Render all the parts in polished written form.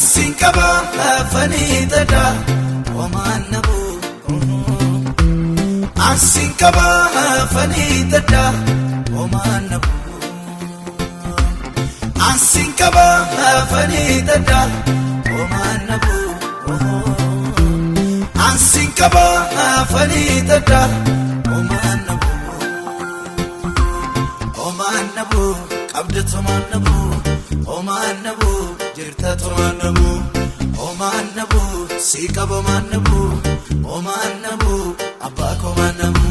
asinkaba fanidada omanabu asinkaba fanidada omanabu asinkaba fanidada omanabu asinkaba fanidada omanabu omanabu qabdatu omanabu omanabu jirtatu omanabu omanabu sikaba omanabu omanabu abako omanabu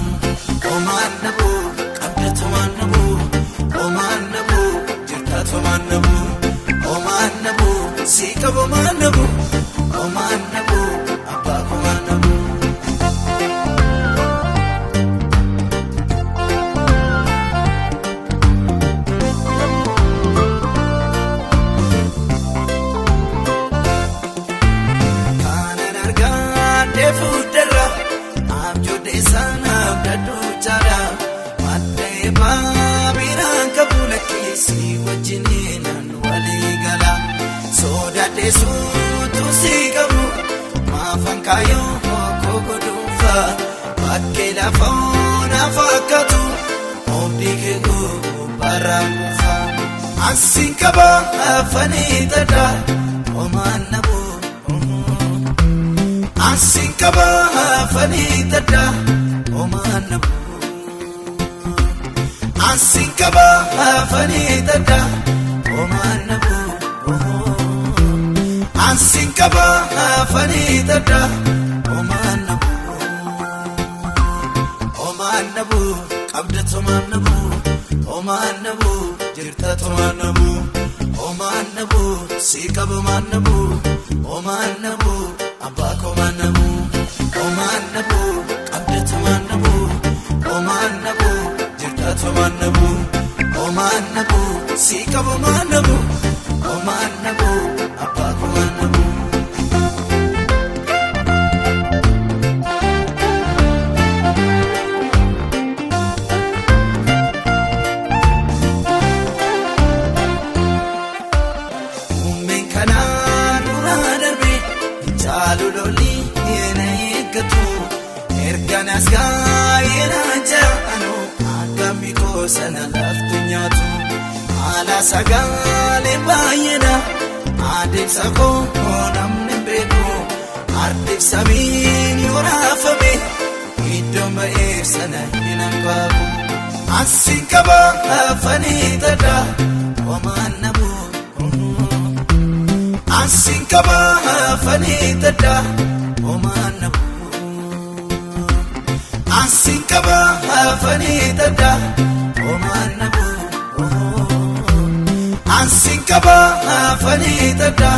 omanabu qabdatu omanabu omanabu jirtatu omanabu omanabu sikaba omanabu omanabu abako omanabu si wajininan waligala soda desu tu sigabu mafankayo kokodufa bakela fauna fakatu obdikego baramufa asinkaba fanidada omanabu asinkaba fanidada omanabu asinkaba fanidada omanabu asinkaba fanidada omanabu omanabu qabdatu omanabu omanabu jirtatu omanabu omanabu sikaba omanabu omanabu abako omanabu omanabu qabdatu omanabu omanabu omanabu omanabu sikaba omanabu omanabu abako omanabu ummenkana nuradarbe jaluloli yena eggatu erganas gaayena jaano Miko sana laftunyatu ala sagale bayena adib sako namne beko ardib samin yorafame idoma sana hinangabu asinkaba fanidada omanabu asinkaba fanidada omanabu asinkaba fanidada omanabu asinkaba fanidada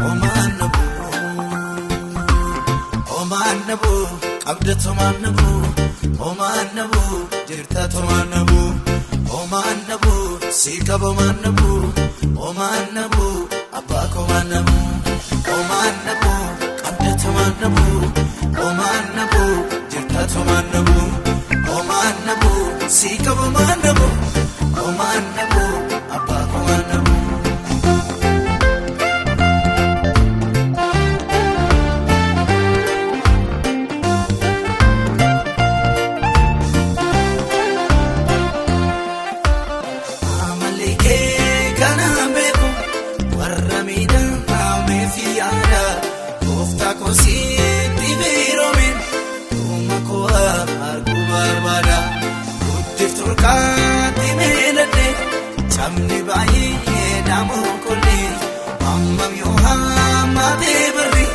omanabu omanabu qabdatu omanabu omanabu jirtatu omanabu omanabu sikaba omanabu omanabu abako omanabu omanabu qabdatu omanabu omanabu jirtatu omanabu omanabu sikaba omanabu omanabu abako omanabu amalike kana beku warramida amefiyada kofta kosi tibiromin umako argubarbada Turkati melade chamni bayi namu kulli amma yoha mate bari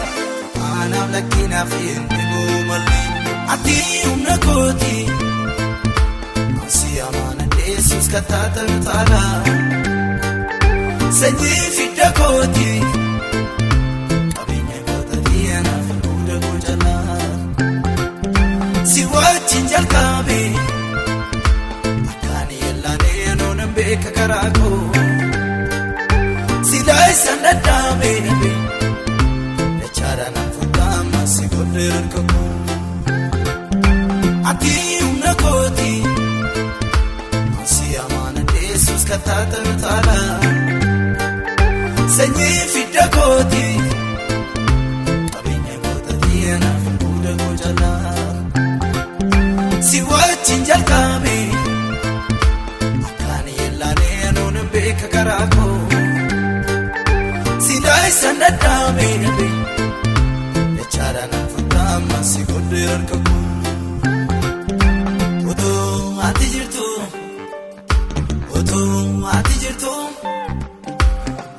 ana lakina fi malli ati umnakoti asiyamana desus katata tala sanyi fidakoti kabinya kota diana fuda kujala siwa chinjal kabe kakarako silai sandadame nabe lechara na futama sigoder kako ati umnakoti asiyamana desus katata tala sanyi fidakoti harkaku. Otoo ati jirtu, otoo ati jirtu,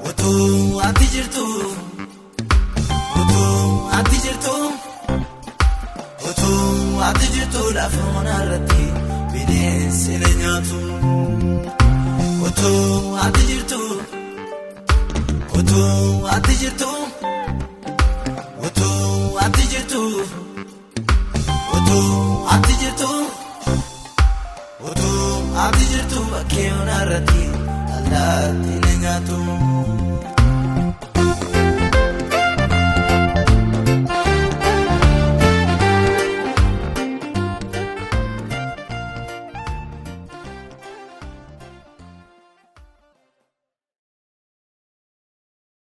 otoo ati jirtu, otoo ati jirtu, otoo ati jirtu lafa onarratti bineensi na nyaatu. Otoo ati jirtu, otoo ati jirtu, otoo ati jirtu, otoo ati jirtu, otoo ati jirtu bakkee onarratti allaatti na nyaatu.